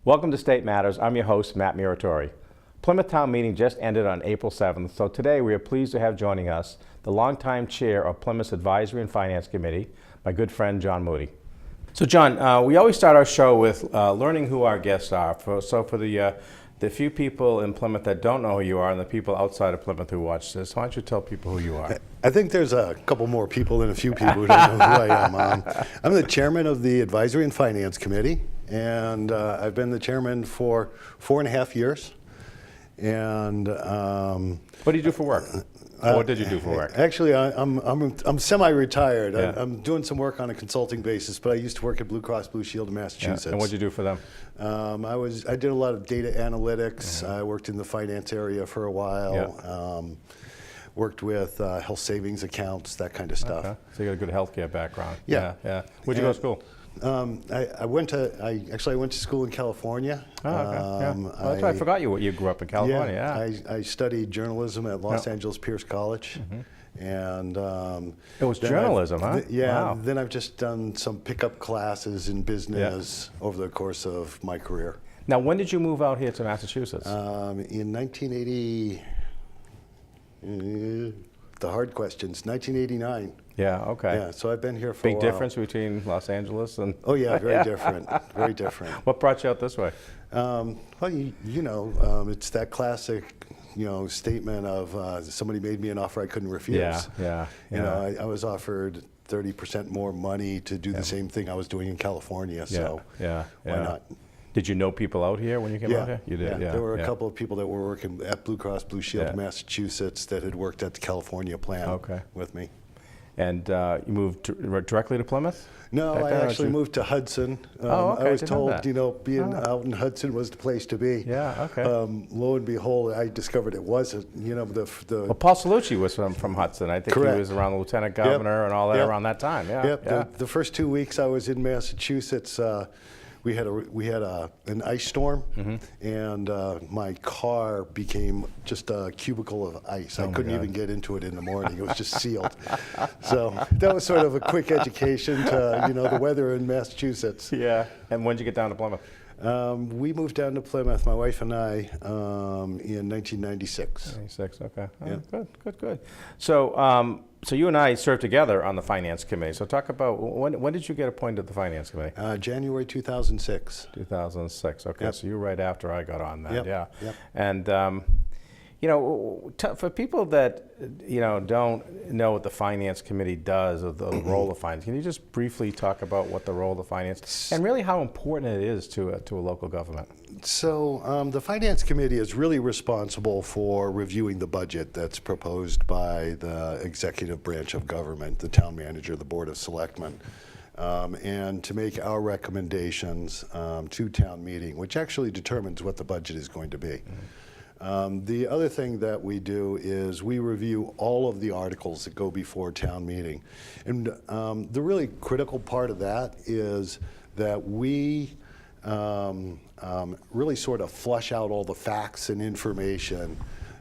Welcome to State Matters. I'm your host, Matt Muratore. Plymouth Town Meeting just ended on April 7th, so today we are pleased to have joining us the longtime chair of Plymouth Advisory and Finance Committee, my good friend John Moody. So John, we always start our show with learning who our guests are. For the few people in Plymouth that don't know who you are and the people outside of Plymouth who watch this, why don't you tell people who you are? I think there's a couple more people than a few people who don't know who I am. I'm the chairman of the Advisory and Finance Committee, and I've been the chairman for 4.5 years. And what do you do for work? What did you do for work? Actually, I'm semi-retired. Yeah. I'm doing some work on a consulting basis, but I used to work at Blue Cross Blue Shield of Massachusetts. Yeah. And what did you do for them? I did a lot of data analytics. I worked in the finance area for a while. Yeah. Worked with health savings accounts, that kind of stuff. Okay. So you got a good healthcare background. Yeah. Where'd you go to school? I went to school in California. Oh, okay. Well, that's right. I forgot you grew up in California. Yeah. I studied journalism at Los Angeles Pierce College. And it was journalism, huh? Yeah. Wow. Then I've just done some pickup classes in business over the course of my career. Now, when did you move out here to Massachusetts? In 1980. The hard questions. 1989. Yeah. Okay. Yeah. So I've been here for a Big while. difference between Los Angeles and. Oh yeah, very different. Very different. What brought you out this way? Well, it's that classic, statement of somebody made me an offer I couldn't refuse. Yeah. I was offered 30% more money to do the same thing I was doing in California. So why not? Did you know people out here when you came out here? You did. Yeah. There were a couple of people that were working at Blue Cross Blue Shield of Massachusetts that had worked at the California plant with me. And you moved directly to Plymouth? No, I actually moved to Hudson. Okay. I was told, being out in Hudson was the place to be. Yeah, okay. Lo and behold, I discovered it wasn't. Well, Paul Salucci was from Hudson. I think Correct. He was around the lieutenant governor and all that around that time. The first 2 weeks I was in Massachusetts, we had an ice storm, and my car became just a cubicle of ice. I couldn't even get into it in the morning. It was just sealed. So that was sort of a quick education to the weather in Massachusetts. Yeah. And when did you get down to Plymouth? We moved down to Plymouth, my wife and I, in 1996. 96. Okay. Oh, Yeah. Good. So you and I served together on the Finance Committee. So talk about when did you get appointed to the Finance Committee? January 2006. 2006. Okay. Yep. So you're right after I got on that. Yep. Yeah. Yep. And for people that don't know what the Finance Committee does or the role of finance, can you just briefly talk about what the role of finance and really how important it is to a local government? So the Finance Committee is really responsible for reviewing the budget that's proposed by the executive branch of government, the town manager, the Board of Selectmen, and to make our recommendations to town meeting, which actually determines what the budget is going to be. The other thing that we do is we review all of the articles that go before town meeting. And the really critical part of that is that we really sort of flush out all the facts and information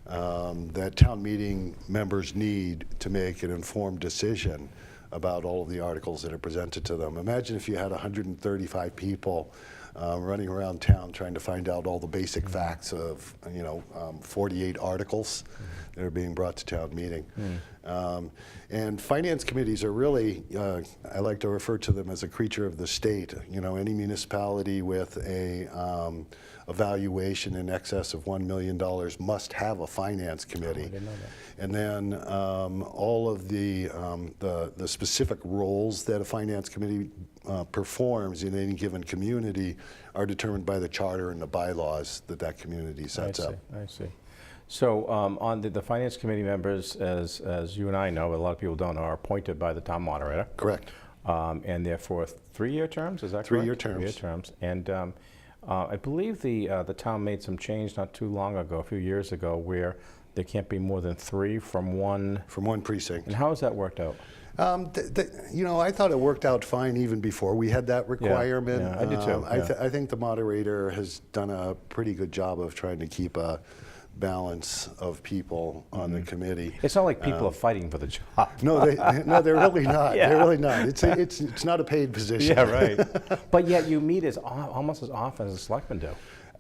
that town meeting members need to make an informed decision about all of the articles that are presented to them. Imagine if you had 135 people running around town trying to find out all the basic facts of 48 articles that are being brought to town meeting. And finance committees are really, I like to refer to them as a creature of the state. Any municipality with a valuation in excess of $1 million must have a finance committee. I didn't know that. And then all of the specific roles that a finance committee performs in any given community are determined by the charter and the bylaws that community sets up. I see. So on the Finance Committee members, as you and I know, but a lot of people don't know, are appointed by the town moderator. Correct. And they're for 3-year terms, is that correct? 3-year terms. 3-year terms. And I believe the town made some change not too long ago, a few years ago, where there can't be more than 3 from one precinct. And how has that worked out? I thought it worked out fine even before we had that requirement. Yeah, I do too. I think the moderator has done a pretty good job of trying to keep a balance of people on the committee. It's not like people are fighting for the job. No, they're really not. Yeah. They're really not. It's not a paid position. Yeah, right. But yet you meet almost as often as the selectmen do.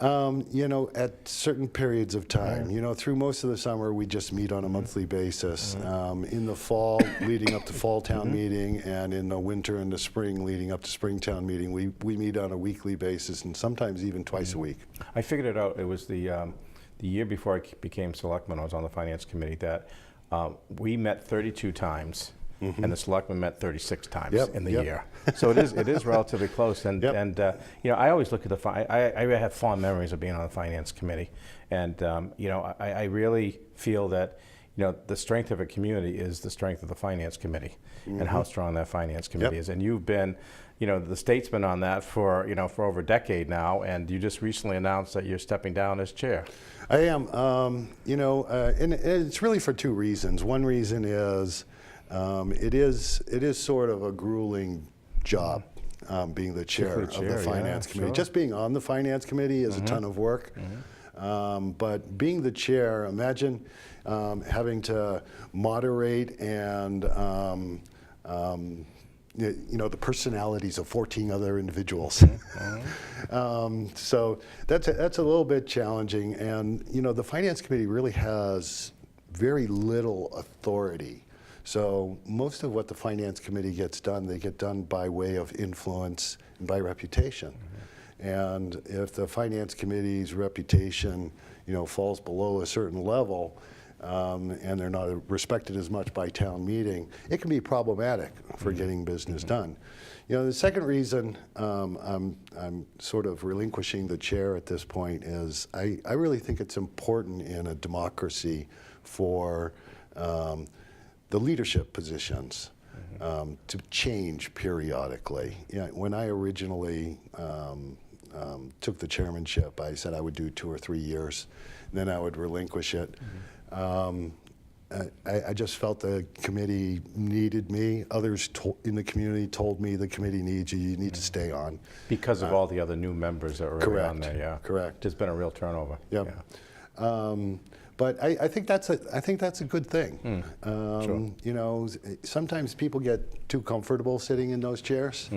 At certain periods of time. Through most of the summer, we just meet on a monthly basis. In the fall, leading up to Fall Town Meeting, and in the winter and the spring, leading up to Spring Town Meeting, we meet on a weekly basis, and sometimes even twice a week. I figured it out. It was the year before I became selectman, I was on the finance committee, that we met 32 times. And the selectmen met 36 times in the year. So it is relatively close. And I always look at I have fond memories of being on the finance committee. And I really feel that the strength of a community is the strength of the finance committee and how strong that finance committee is. And you've been, the state's been on that for over a decade now, and you just recently announced that you're stepping down as chair. I am. And it's really for two reasons. One reason is it is sort of a grueling job, being the chair of the finance committee. Sure. Just being on the finance committee is a ton of work. But being the chair, imagine having to moderate and the personalities of 14 other individuals. So that's a little bit challenging. And the finance committee really has very little authority. So most of what the finance committee gets done, they get done by way of influence and by reputation. And if the finance committee's reputation, falls below a certain level, and they're not respected as much by town meeting, it can be problematic for getting business done. The second reason I'm sort of relinquishing the chair at this point is I really think it's important in a democracy for the leadership positions to change periodically. When I originally took the chairmanship, I said I would do 2 or 3 years, and then I would relinquish it. I just felt the committee needed me. Others in the community told me the committee needs you. You need to stay on. Because of all the other new members that were already on there, yeah. Correct. There's been a real turnover. Yep. Yeah. But I think that's a good thing. Sure. Sometimes people get too comfortable sitting in those chairs,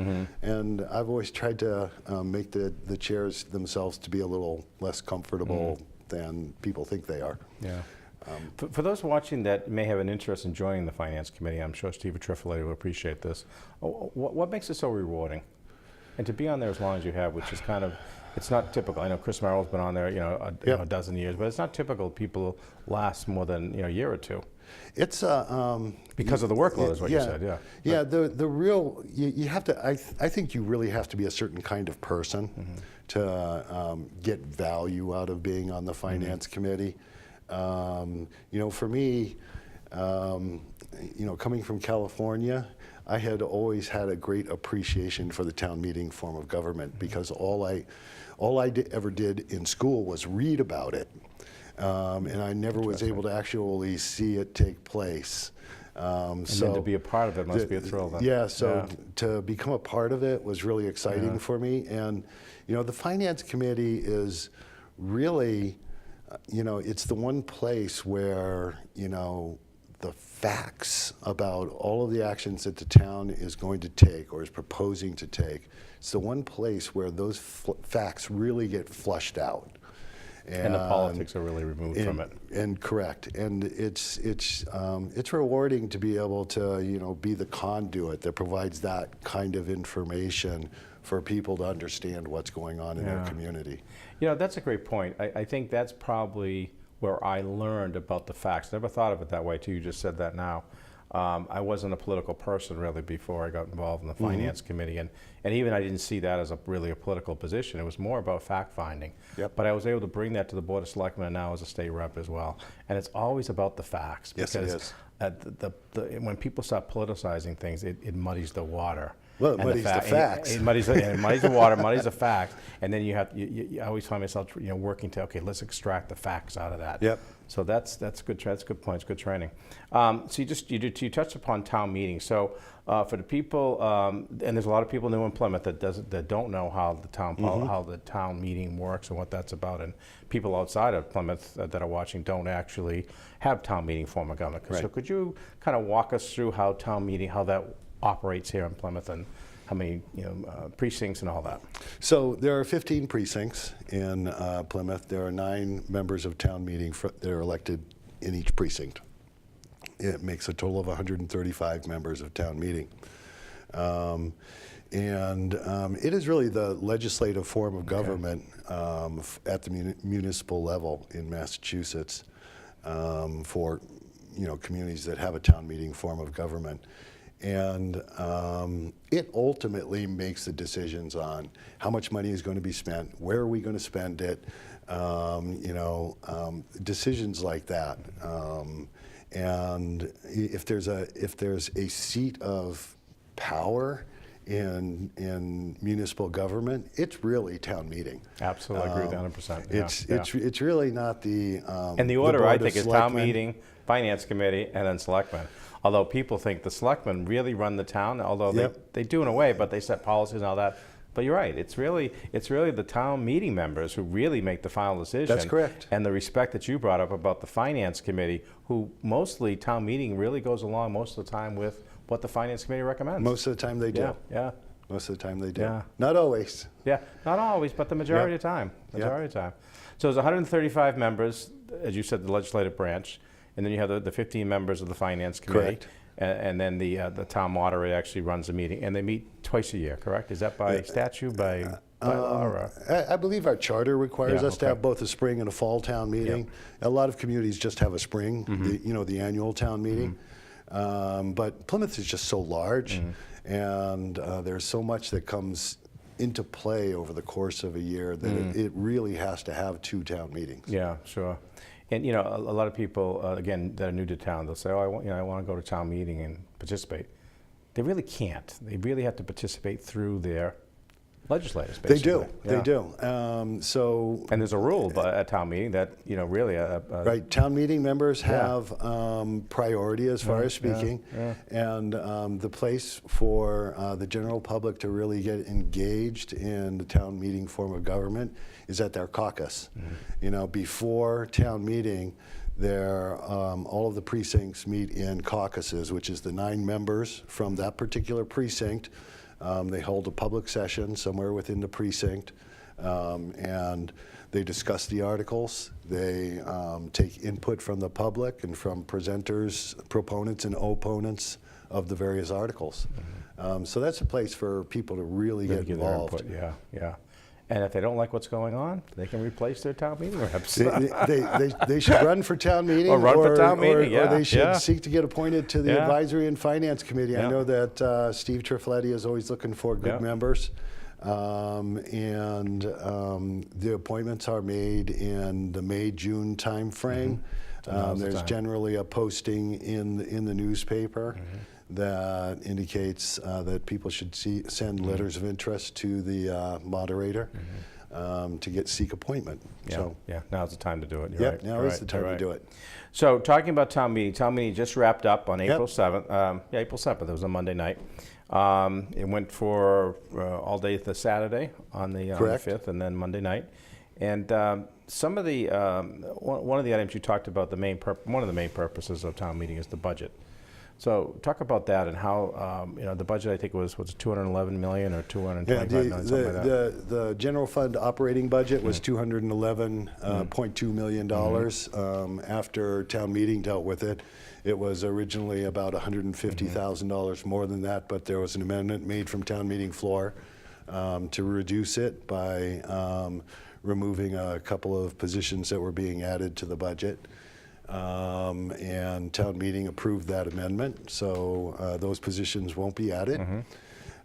and I've always tried to make the chairs themselves to be a little less comfortable than people think they are. Yeah. For those watching that may have an interest in joining the finance committee, I'm sure Steve Trifileti will appreciate this. What makes it so rewarding? And to be on there as long as you have, which is kind of, it's not typical. I know Chris Merrill's been on there, a dozen years, but it's not typical people last more than a year or two. It's because of the workload, is what you said. Yeah. Yeah. The real you have to. I think you really have to be a certain kind of person to get value out of being on the finance committee. For me, coming from California, I had always had a great appreciation for the town meeting form of government because all I ever did in school was read about it, and I never was able to actually see it take place. And then to be a part of it must be a thrill then. Yeah, so to become a part of it was really exciting for me. And, the finance committee is really, it's the one place where, the facts about all of the actions that the town is going to take or is proposing to take, it's the one place where those facts really get flushed out. And the politics are really removed from it. And correct. And it's rewarding to be able to, be the conduit that provides that kind of information for people to understand what's going on in their community. That's a great point. I think that's probably where I learned about the facts. Never thought of it that way, too. You just said that now. I wasn't a political person really before I got involved in the finance committee, and even I didn't see that as really a political position. It was more about fact finding. But I was able to bring that to the Board of Selectmen and now as a state rep as well. And it's always about the facts because when people start politicizing things, it muddies the water. Well, it muddies the facts. It muddies the water, muddies the facts, and then you always find myself, working to, okay, let's extract the facts out of that. So that's good. That's good points. Good training. So you touched upon town meeting. So for the people, and there's a lot of people new in Plymouth that don't know how the town meeting works and what that's about, and people outside of Plymouth that are watching don't actually have town meeting form of government. Right. So could you kind of walk us through how town meeting, how that operates here in Plymouth, and how many precincts and all that? So there are 15 precincts in Plymouth. There are 9 members of town meeting that are elected in each precinct. It makes a total of 135 members of town meeting. It is really the legislative form of government at the municipal level in Massachusetts for communities that have a town meeting form of government. And it ultimately makes the decisions on how much money is going to be spent, where are we going to spend it, decisions like that. And if there's a seat of power in municipal government, it's really town meeting. Absolutely agree with 100%. It's really not the and the order, I think, is town selectmen. meeting, finance committee, and then selectmen. Although people think the selectmen really run the town, although they do in a way, but they set policies and all that. But you're right. It's really the town meeting members who really make the final decision. That's correct. And the respect that you brought up about the finance committee, who mostly town meeting really goes along most of the time with what the finance committee recommends. Most of the time they do. Yeah. Most of the time they do. Yeah. Not always. Yeah, not always, but the majority of the time. Majority of the time. So there's 135 members, as you said, the legislative branch, and then you have the 15 members of the finance committee. Correct. And then the town moderator actually runs the meeting, and they meet twice a year, correct? Is that by statute, by law? Or? I believe our charter requires us to okay. have both a spring and a fall town meeting. A lot of communities just have a spring, the annual town meeting. But Plymouth is just so large, and there's so much that comes into play over the course of a year that it really has to have 2 town meetings. Yeah, sure. And a lot of people, again, that are new to town, they'll say, "Oh, I want to go to town meeting and participate." They really can't. They really have to participate through their legislators. They Basically. do. They do. And there's a rule at town meeting that really. Right. Town meeting members have priority as far as speaking, and the place for the general public to really get engaged in the town meeting form of government is at their caucus. Before town meeting, all of the precincts meet in caucuses, which is the 9 members from that particular precinct. They hold a public session somewhere within the precinct, and they discuss the articles. They take input from the public and from presenters, proponents and opponents of the various articles. So that's a place for people to really get involved. Their input. Yeah. And if they don't like what's going on, they can replace their town meeting reps. They should run for town meeting, or run for town meeting, or they should seek to get appointed to the Advisory and Finance Committee. I know that Steve Trifletti is always looking for good members, and the appointments are made in the May-June time frame. There's generally a posting in the newspaper that indicates that people should send letters of interest to the moderator to seek appointment. Now's the time to do it. Now is the time to do it. So talking about town meeting just wrapped up on April 7th. April 7th, it was a Monday night. It went for all day the Saturday on the 5th, and then Monday night. And some of the one of the items you talked about, one of the main purposes of town meeting is the budget. So talk about that and how the budget, I think was 211 million or 225 million, something like that. The general fund operating budget was $211.2 million. After town meeting dealt with it, it was originally about $150,000 more than that, but there was an amendment made from town meeting floor to reduce it by removing a couple of positions that were being added to the budget. And town meeting approved that amendment, so those positions won't be added.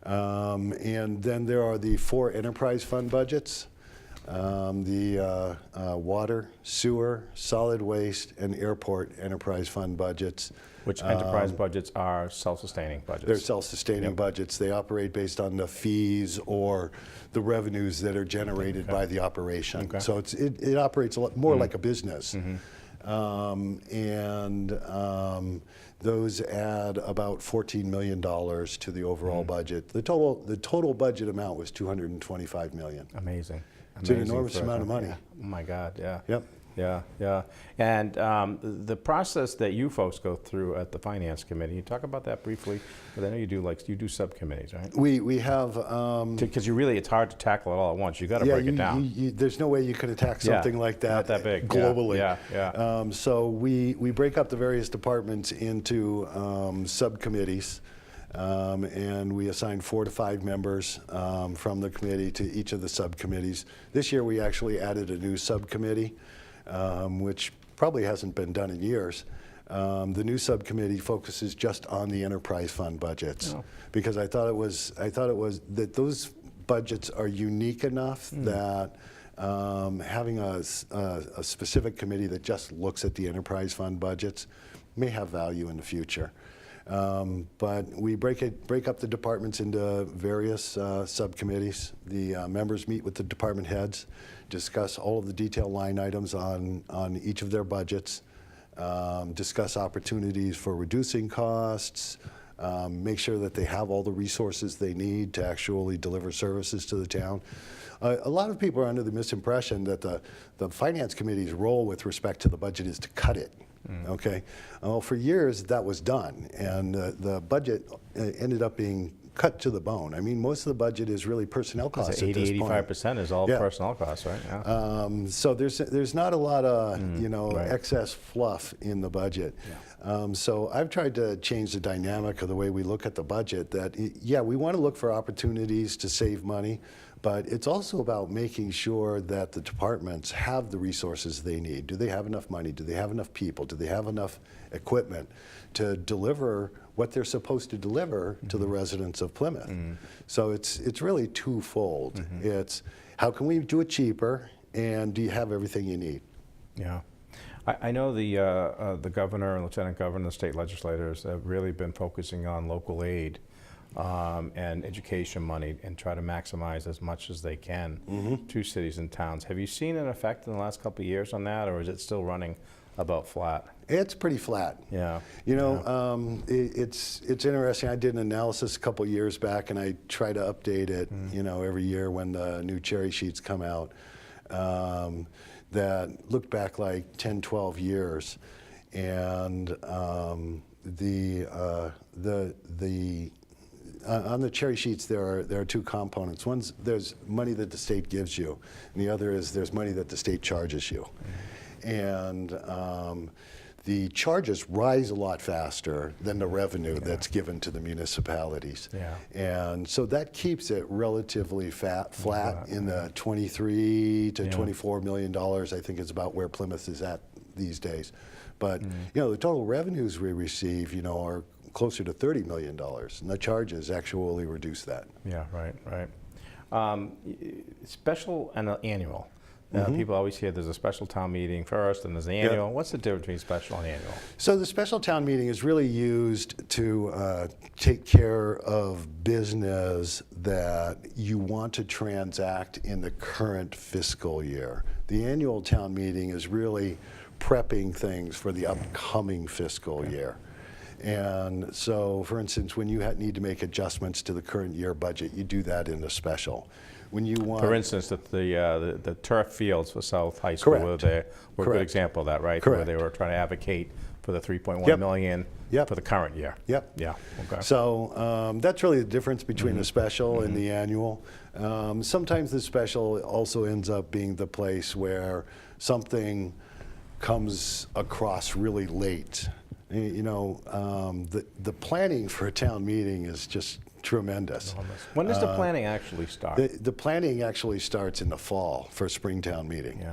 And then there are the 4 enterprise fund budgets, the water, sewer, solid waste, and airport enterprise fund budgets. Which enterprise budgets are self-sustaining budgets? They're self-sustaining budgets. They operate based on the fees or the revenues that are generated by the operation. So it operates a lot more like a business. Those add about $14 million to the overall budget. The total budget amount was $225 million. Amazing. It's an enormous amount of money. Yeah. Oh my God, yeah. Yep. Yeah, yeah. And the process that you folks go through at the Finance Committee, you talk about that briefly, but I know you do subcommittees, right? We have... Because it's hard to tackle it all at once. You got to break it down. There's no way you could attack something like that, not that big. globally. Yeah. So we break up the various departments into subcommittees. And we assign 4 to 5 members from the committee to each of the subcommittees. This year we actually added a new subcommittee, which probably hasn't been done in years. The new subcommittee focuses just on the enterprise fund budgets, because I thought it was that those budgets are unique enough that having a specific committee that just looks at the enterprise fund budgets may have value in the future. But we break up the departments into various subcommittees. The members meet with the department heads, discuss all of the detailed line items on each of their budgets, discuss opportunities for reducing costs, make sure that they have all the resources they need to actually deliver services to the town. A lot of people are under the misimpression that the Finance Committee's role with respect to the budget is to cut it. Okay, well, for years that was done, and the budget ended up being cut to the bone. I mean, most of the budget is really personnel costs. 80–85% is all personnel costs, right? Yeah. So there's not a lot of excess fluff in the budget. So I've tried to change the dynamic of the way we look at the budget. That we want to look for opportunities to save money, but it's also about making sure that the departments have the resources they need. Do they have enough money? Do they have enough people? Do they have enough equipment to deliver what they're supposed to deliver to the residents of Plymouth? So it's really twofold. It's how can we do it cheaper, and do you have everything you need? Yeah. I know the governor and lieutenant governor and the state legislators have really been focusing on local aid and education money and try to maximize as much as they can to cities and towns. Have you seen an effect in the last couple of years on that, or is it still running about flat? It's pretty flat. Yeah. You know, it's interesting. I did an analysis a couple years back, and I try to update it, every year when the new cherry sheets come out, that looked back like 10, 12 years. And on the cherry sheets, there are 2 components. One's there's money that the state gives you, and the other is there's money that the state charges you. And the charges rise a lot faster than the revenue that's given to the municipalities. And so that keeps it relatively flat in the $23 to $24 million, I think is about where Plymouth is at these days. But the total revenues we receive, are closer to $30 million, and the charges actually reduce that. Yeah, right. Special and annual. People always hear there's a special town meeting first and there's the annual. What's the difference between special and annual? So the special town meeting is really used to take care of business that you want to transact in the current fiscal year. The annual town meeting is really prepping things for the upcoming fiscal year. And so, for instance, when you need to make adjustments to the current year budget, you do that in a special. When you want, for instance, the turf fields for South High School were a good example of that, right? Correct. Where they were trying to advocate for the $3.1 million for the current year. Yeah. Okay. So that's really the difference between the special and the annual. Sometimes the special also ends up being the place where something comes across really late. The planning for a town meeting is just tremendous. When does the planning actually start? The planning actually starts in the fall for spring town meeting.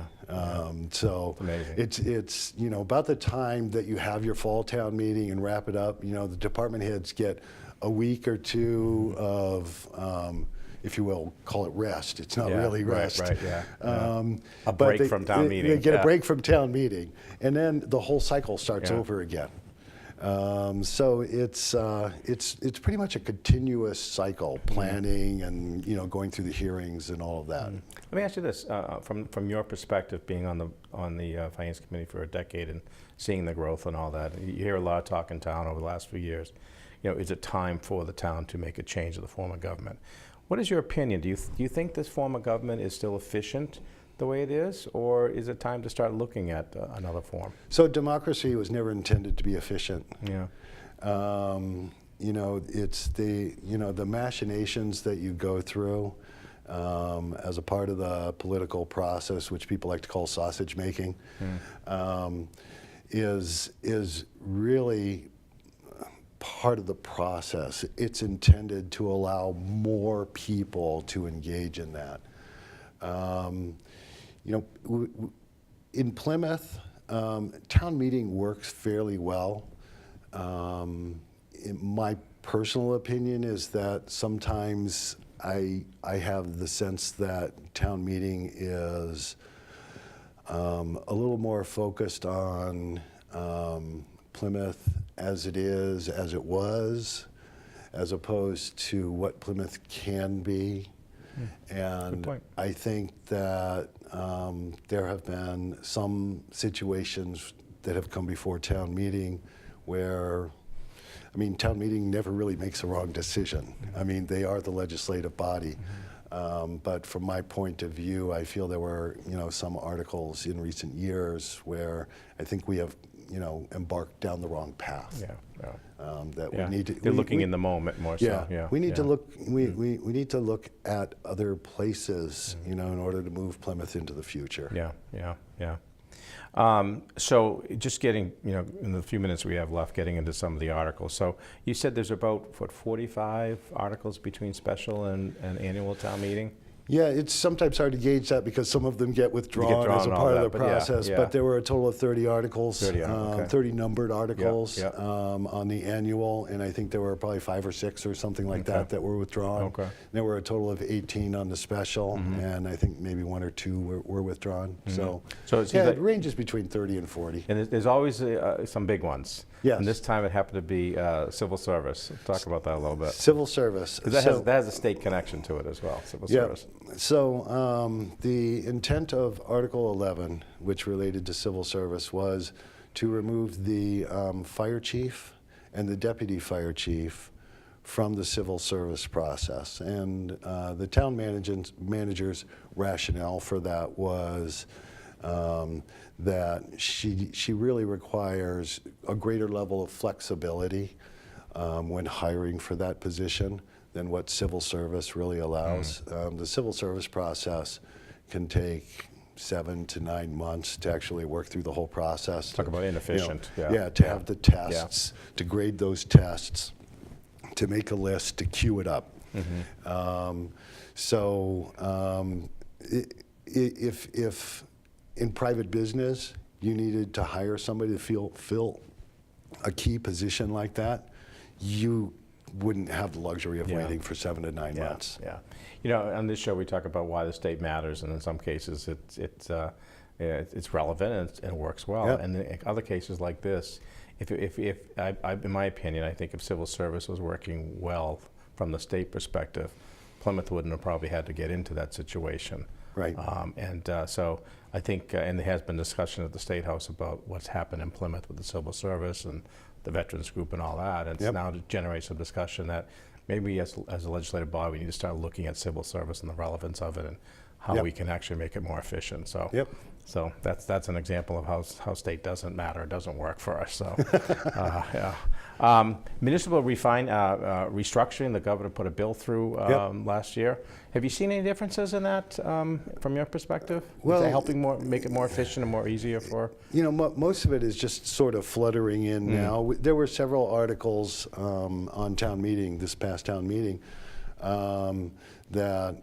So it's about the time that you have your fall town meeting and wrap it up. The department heads get a week or 2 of if you will, call it rest. It's not really rest. A break from town meeting. They get a break from town meeting, and then the whole cycle starts over again. So it's pretty much a continuous cycle, planning and going through the hearings and all of that. Let me ask you this, from your perspective, being on the Finance Committee for a decade and seeing the growth and all that, you hear a lot of talk in town over the last few years. Is it time for the town to make a change to the form of government? What is your opinion? Do you think this form of government is still efficient the way it is, or is it time to start looking at another form? So democracy was never intended to be efficient. Yeah. It's the machinations that you go through as a part of the political process, which people like to call sausage making, is really part of the process. It's intended to allow more people to engage in that. In Plymouth, town meeting works fairly well. My personal opinion is that sometimes I have the sense that town meeting is a little more focused on Plymouth as it was, as opposed to what Plymouth can be. And I think that there have been some situations that have come before town meeting where, town meeting never really makes a wrong decision. They are the legislative body. But from my point of view, I feel there were, some articles in recent years where I think we have, embarked down the wrong path. That we need to. They're looking in the moment more so. Yeah. We need to look. We need to look at other places, in order to move Plymouth into the future. Yeah. So just getting, in the few minutes we have left, getting into some of the articles. So you said there's about 45 articles between special and annual town meeting. Yeah, it's sometimes hard to gauge that because some of them get withdrawn as a part of the process, but there were a total of 30 articles, 30 numbered articles on the annual, and I think there were probably 5 or 6 or something like that were withdrawn. There were a total of 18 on the special, and I think maybe 1 or 2 were withdrawn. So it ranges between 30 and 40. And there's always some big ones. Yes. And this time it happened to be civil service. Talk about that a little bit. Civil service. Because that has a state connection to it as well, civil service. So the intent of Article 11, which related to civil service, was to remove the fire chief and the deputy fire chief from the civil service process. And the town manager's rationale for that was that she really requires a greater level of flexibility when hiring for that position than what civil service really allows. The civil service process can take 7 to 9 months to actually work through the whole process. Talk about inefficient. To have the tests, to grade those tests, to make a list, to queue it up. If in private business you needed to hire somebody to fill a key position like that, you wouldn't have the luxury of waiting for 7 to 9 months. On this show we talk about why the state matters, and in some cases it's relevant and it works well. And in other cases like this, in my opinion, I think if civil service was working well from the state perspective, Plymouth wouldn't have probably had to get into that situation. Right. So I think, and there has been discussion at the State House about what's happened in Plymouth with the civil service and the veterans group and all that. And it's now to generate some discussion that maybe as a legislative body, we need to start looking at civil service and the relevance of it and how we can actually make it more efficient. So, so that's an example of how state doesn't matter, it doesn't work for us. So, Municipal Restructuring, the governor put a bill through last year. Have you seen any differences in that from your perspective? Well, is it helping make it more efficient and more easier for? Most of it is just sort of fluttering in now. There were several articles on town meeting, this past town meeting, that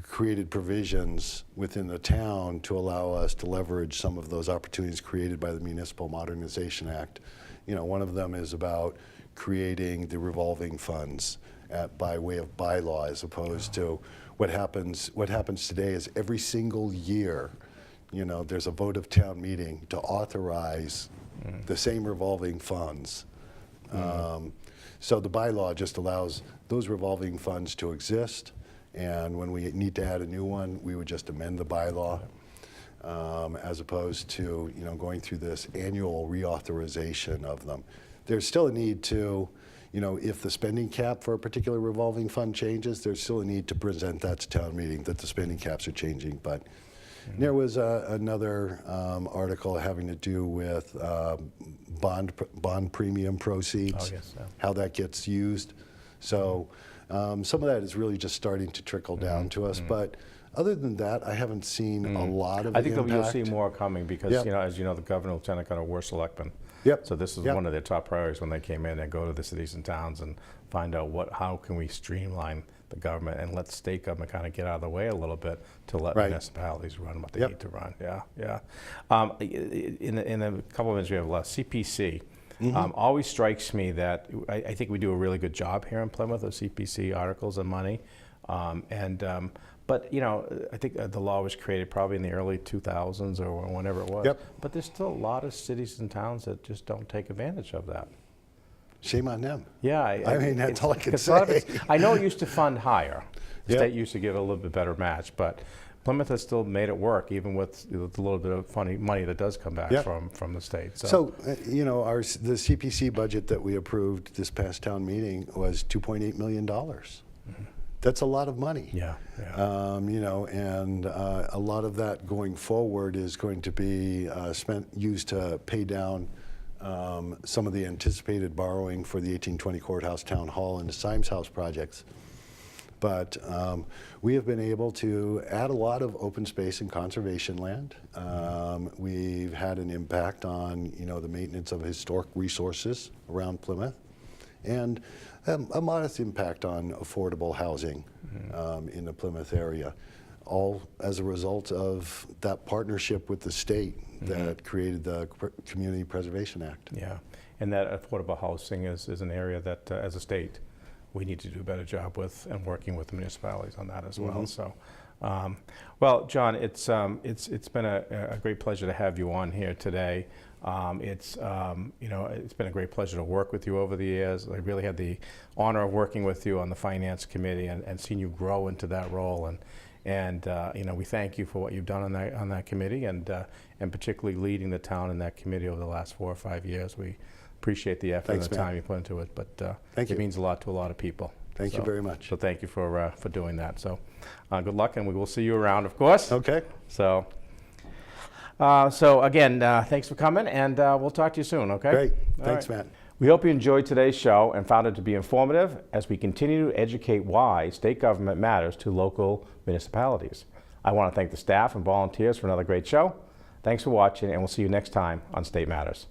created provisions within the town to allow us to leverage some of those opportunities created by the Municipal Modernization Act. One of them is about creating the revolving funds by way of bylaw, as opposed to what happens today is every single year, there's a vote of town meeting to authorize the same revolving funds. So the bylaw just allows those revolving funds to exist, and when we need to add a new one, we would just amend the bylaw, as opposed to going through this annual reauthorization of them. There's still a need to, if the spending cap for a particular revolving fund changes, there's still a need to present that to town meeting that the spending caps are changing. But there was another article having to do with bond premium proceeds, how that gets used. So some of that is really just starting to trickle down to us. But other than that, I haven't seen a lot of I think that you'll impact. see more coming because, as you know, the governor, lieutenant governor were selectmen. So this is one of their top priorities when they came in, and go to the cities and towns and find out how can we streamline the government and let state government kind of get out of the way a little bit to let municipalities run what they need to run. In a couple of minutes we have left, CPC. Always strikes me that I think we do a really good job here in Plymouth of CPC articles and money. But I think the law was created probably in the early 2000s or whenever it was. But there's still a lot of cities and towns that just don't take advantage of that. Shame on them. Yeah, I mean, that's all I can say. I know it used to fund higher. The state used to give a little bit better match, but Plymouth has still made it work, even with the little bit of funny money that does come back from the state. So the CPC budget that we approved this past town meeting was $2.8 million. That's a lot of money. And a lot of that going forward is going to be used to pay down some of the anticipated borrowing for the 1820 Courthouse, Town Hall, and the Symes House projects. But we have been able to add a lot of open space and conservation land. We've had an impact on the maintenance of historic resources around Plymouth, and a modest impact on affordable housing in the Plymouth area, all as a result of that partnership with the state that created the Community Preservation Act. And that affordable housing is an area that, as a state, we need to do a better job with, and working with the municipalities on that as well. So, well, John, it's been a great pleasure to have you on here today. It's been a great pleasure to work with you over the years. I really had the honor of working with you on the Finance Committee and seeing you grow into that role. And we thank you for what you've done on that committee, and particularly leading the town in that committee over the last 4 or 5 years. We appreciate the effort and the time you put into it, but it means a lot to a lot of people. Thank you very much. So thank you for doing that. So good luck, and we will see you around, of course. Okay. So again, thanks for coming, and we'll talk to you soon, okay? Great. Thanks, Matt. We hope you enjoyed today's show and found it to be informative as we continue to educate why state government matters to local municipalities. I want to thank the staff and volunteers for another great show. Thanks for watching, and we'll see you next time on State Matters.